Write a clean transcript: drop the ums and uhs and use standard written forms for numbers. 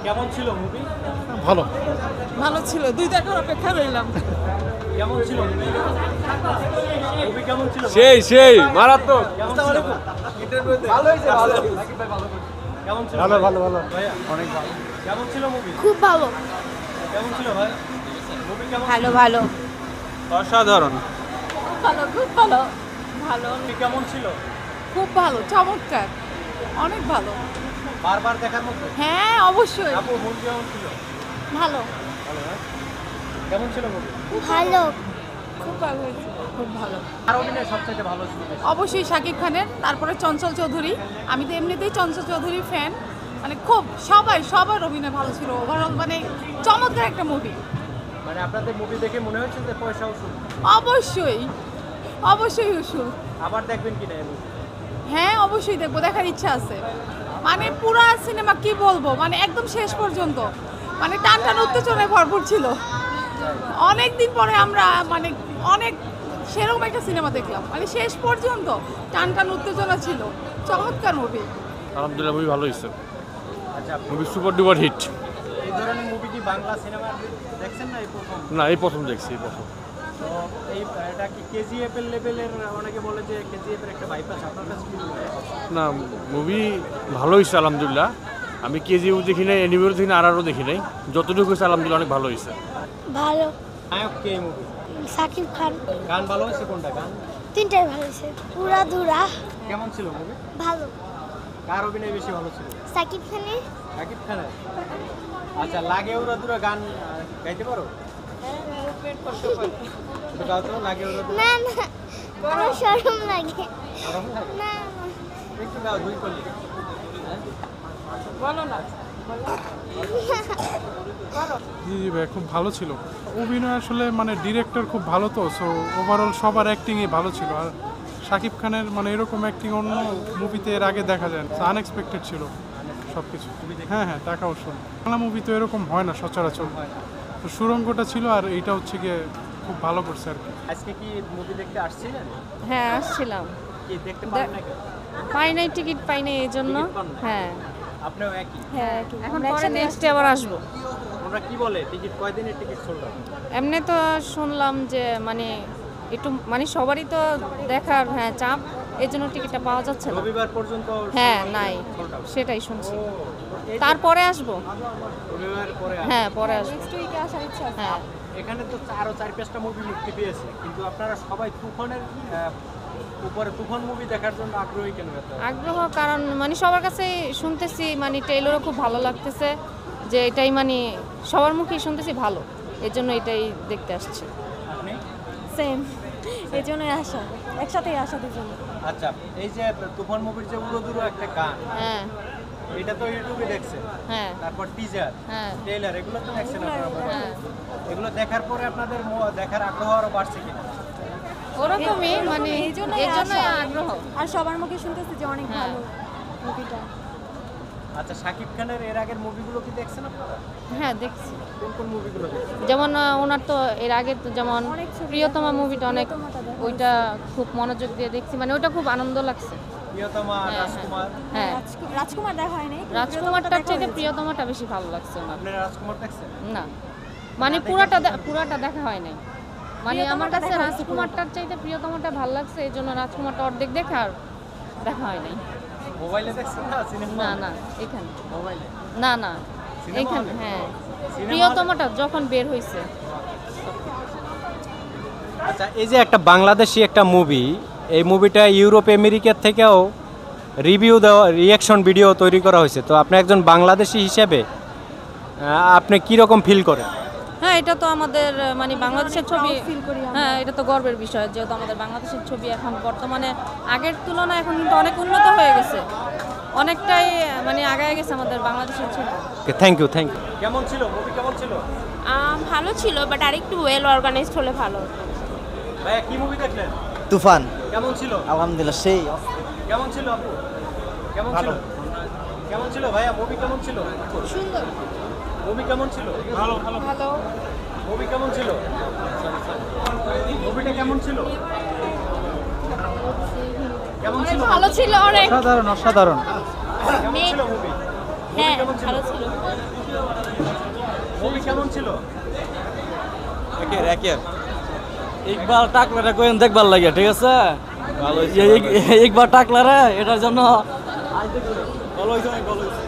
কেমন ছিল মুভি? ভালো ভালো ছিল, দুই দেখার অপেক্ষা রইলাম। কেমন ছিল মুভি? কেমন ছিল? সেই মারাত্মক। ভালো হয়েছে, ভালো। কেমন ছিল? ভালো ভালো ভালো ভাইয়া অনেক ভালো। কেমন ছিল মুভি? খুব ভালো। কেমন ছিল ভাই? মুভি কেমন? ভালো ভালো অসাধারণ। ভালো, খুব ভালো। ভালো, মুভি কেমন ছিল? খুব ভালো, চমৎকার, অনেক ভালো। বারবার দেখার মতো? হ্যাঁ, অবশ্যই। আপু মুভি কেমন ছিল? ভালো ভালো না? কেমন ছিল মুভি? ভালো খুব ভালো হয়েছে, খুব ভালো। আর অভিনয় সবচেয়ে ভালো ছিল বেশি? অবশ্যই শাকিব খানের, তারপরে চঞ্চল চৌধুরী। আমি তো এমনিতেই চঞ্চল চৌধুরীর ফ্যান। মানে খুব সবার অভিনয় ভালো ছিল। ওভারঅল মানে চমৎকার একটা মুভি। মানে আপনাদের মুভি দেখে মনে হচ্ছে যে পয়সা উসুল? অবশ্যই উসুল। আবার দেখবেন কিনা এই মুভি? হ্যাঁ, অবশ্যই দেখবো, দেখার ইচ্ছা আছে। মানে পুরা সিনেমা কি বলবো, মানে একদম শেষ পর্যন্ত মানে টান উত্তেজনায় ভরপুর ছিল। অনেক দিন পরে আমরা মানে অনেক সেরকম একটা সিনেমা দেখলাম, মানে শেষ পর্যন্ত টান উত্তেজনা ছিল। চমৎকার মুভি। আলহামদুলিল্লাহ মুভি ভালো হয়েছে। আচ্ছা, মুভি সুপার ডুপার হিট। এই ধরনের মুভি কি বাংলা সিনেমা দেখছেন না এই প্রথম? না, এই প্রথম দেখছি, এই প্রথম। তো এটা কি কেজিএফ এর লেভেলের? অনেকে বলে যে কেজিএফ এর একটা বাইপাস, আপনার কাছে কি মনে হয়? না, মুভি ভালো হয়েছে আলহামদুলিল্লাহ। আমি কেজিও দেখি নাই, এনিমেও দেখি নাই, আরও দেখি নাই। যতটুকু হয়েছে আলহামদুলিল্লাহ অনেক ভালো হয়েছে। ভালো। নায়ক কে মুভি? সাকিব খান। গান ভালো হয়েছে কোনটা গান? তিনটাই ভালো হয়েছে। পুরা ধুরা। কেমন ছিল মুভি? ভালো। কার অভিনয় বেশি ভালো ছিল? সাকিব খানের। সাকিব খানের। আচ্ছা, লাগে ওরা দুরা গান গাইতে পারো? একটু গাও তো, লাগে ওরা দুরা। না না, আমার শরম লাগে। গরম লাগে? না একটু গাও, দুই করলি। বলো না। জি জি ভাই, খুব ভালো ছিল অভিনয়। আসলে মানে ডিরেক্টর খুব ভালো, তো সো ওভারঅল সবার অ্যাক্টিংই ভালো ছিল। আর শাকিব খানের মানে এরকম অ্যাক্টিং অন্য মুভিতে এর আগে দেখা যায় না, আনএক্সপেক্টেড ছিল সব কিছু। হ্যাঁ হ্যাঁ, টাকা অবশ্যই। বাংলা মুভি তো এরকম হয় না সচরাচর। তো সুরঙ্গটা ছিল, আর এইটা হচ্ছে গিয়ে খুব ভালো করছে আর কি। আজকে কি মুভি দেখতে আসছিলেন? হ্যাঁ, আসছিলাম। কি দেখতে পারেন না কেন? পাই নাই, টিকিট পাই নাই এই জন্য। টিকিট পান নাই? হ্যাঁ আপনিও একই? হ্যাঁ, এখন পরে নেক্সটে আবার আসবো। ওরা কি বলে টিকিট কয়দিনের টিকিট সোল্ড আউট? এমনি তো শুনলাম যে মানে একটু মানে সবারই তো দেখার চাপ, এই জন্য টিকিটটা পাওয়া যাচ্ছে না। রবিবার পর্যন্ত হ্যাঁ নাই, sold out? সেটাই শুনছি। এই যে তারপরে আসবো। রবিবার পরে হ্যাঁ, পরে আসবো। নেক্সট উইকে আসার ইচ্ছা আছে। হ্যাঁ, এখানে তো আরো 4-5টা মুভি মুক্তি পেয়েছে, কিন্তু আপনারা সবাই তুফানের উপরে তুফান মুভি দেখার জন্য আগ্রহী কেন এত? আগ্রহ কারণ মানে সবার কাছে শুনতেছি, মানে ট্রেইলারও খুব ভালো লাগতেছে, যে এটাই মানে সবার মুখেই শুনতেছি ভালো, এই জন্য এটাই দেখতে আসছে। আপনি? সেম, এই জন্যই আসা, একসাথেই আসা দুজন। আচ্ছা, এই যে তুফান মুভির যে উড়োদুরো একটা গান, হ্যাঁ এটা তো ইউটিউবে দেখছেন, হ্যাঁ তারপর টিজার, হ্যাঁ ট্রেলার, এগুলো তো দেখছেন আপনারা মোবাইলে। হ্যাঁ, এগুলো দেখার পরে আপনাদের দেখার আগ্রহ আরো বাড়ছে কিনা? ওরকমই মানে এই জন্যই আগ্রহ। আর সবার মুখে শুনতেছি যে অনেক হ্যাঁ। ভালো মুভিটা। আচ্ছা, শাকিব খানের এর আগের মুভিগুলো কি দেখছেন আপনারা? হ্যাঁ, দেখছি। কোন কোন মুভিগুলো দেখছেন? যেমন ওনার তো এর আগে তো যেমন প্রিয়তমা মুভিটা অনেক, ওইটা খুব মনোযোগ দিয়ে দেখছি, মানে ওইটা খুব আনন্দ লাগছে। প্রিয়তমা, হ্যাঁ, রাজকুমার। হ্যাঁ, রাজকুমার দেখা হয়নি। রাজকুমারটার চাইতে প্রিয়তমাটা বেশি ভালো লাগছে ওনার। আপনারা রাজকুমার দেখছেন? না, মানে পুরাটা দেখা হয় নাই। মানে আমার কাছে রাজকুমারটার চাইতে প্রিয়তমাটা ভালো লাগছে, এই জন্য রাজকুমারটা অর্ধেক দেখে আর দেখা হয় নাই। মোবাইলে দেখছেন না সিনেমা? না না, এখানে মোবাইলে। না না, সিনেমা এখানে হলে? হ্যাঁ, সিনেমা প্রিয়তমাটা যখন বের হয়েছে। আচ্ছা, এই যে একটা বাংলাদেশি একটা মুভি, এই মুভিটা ইউরোপ আমেরিকার থেকেও রিভিউ দেওয়া, রিয়াকশন ভিডিও তৈরি করা হয়েছে। তো আপনি একজন বাংলাদেশি হিসেবে আপনি কি রকম ফিল করেন? হ্যাঁ, এটা তো আমাদের মানে বাংলাদেশের ছবি। হ্যাঁ, এটা তো গর্বের বিষয়, যেহেতু আমাদের বাংলাদেশের ছবি এখন বর্তমানে আগের তুলনায় এখন কিন্তু অনেক উন্নত হয়ে গেছে, অনেকটাই মানে আগায় গেছে আমাদের বাংলাদেশের ছবি। Thank you, thank you. কেমন ছিল মুভি? কেমন ছিল? ভালো ছিল, বাট আরেকটু ওয়েল অর্গানাইজড হলে ভালো হতো। ভাইয়া, কি মুভি দেখলেন? তুফান। কেমন ছিল? আলহামদুলিল্লাহ সেই। কেমন ছিল আপু? কেমন ছিল? কেমন ছিল ভাইয়া? মুভি কেমন ছিল? সুন্দর। মুভি কেমন ছিল? ভালো ভালো। ভালো। মুভি কেমন ছিল? মুভিটা কেমন ছিল? কেমন ছিল? ভালো ছিল অনেক। অসাধারণ অসাধারণ। কেমন ছিল মুভি? হ্যাঁ, কেমন ছিল? ভালো ছিল। একবার টাকলাটা কোয়েন দেখবার লাগে, ঠিক আছে? একবার টাকলারে এটার জন্য ভালো হয়েছে, অনেক ভালো হয়েছে।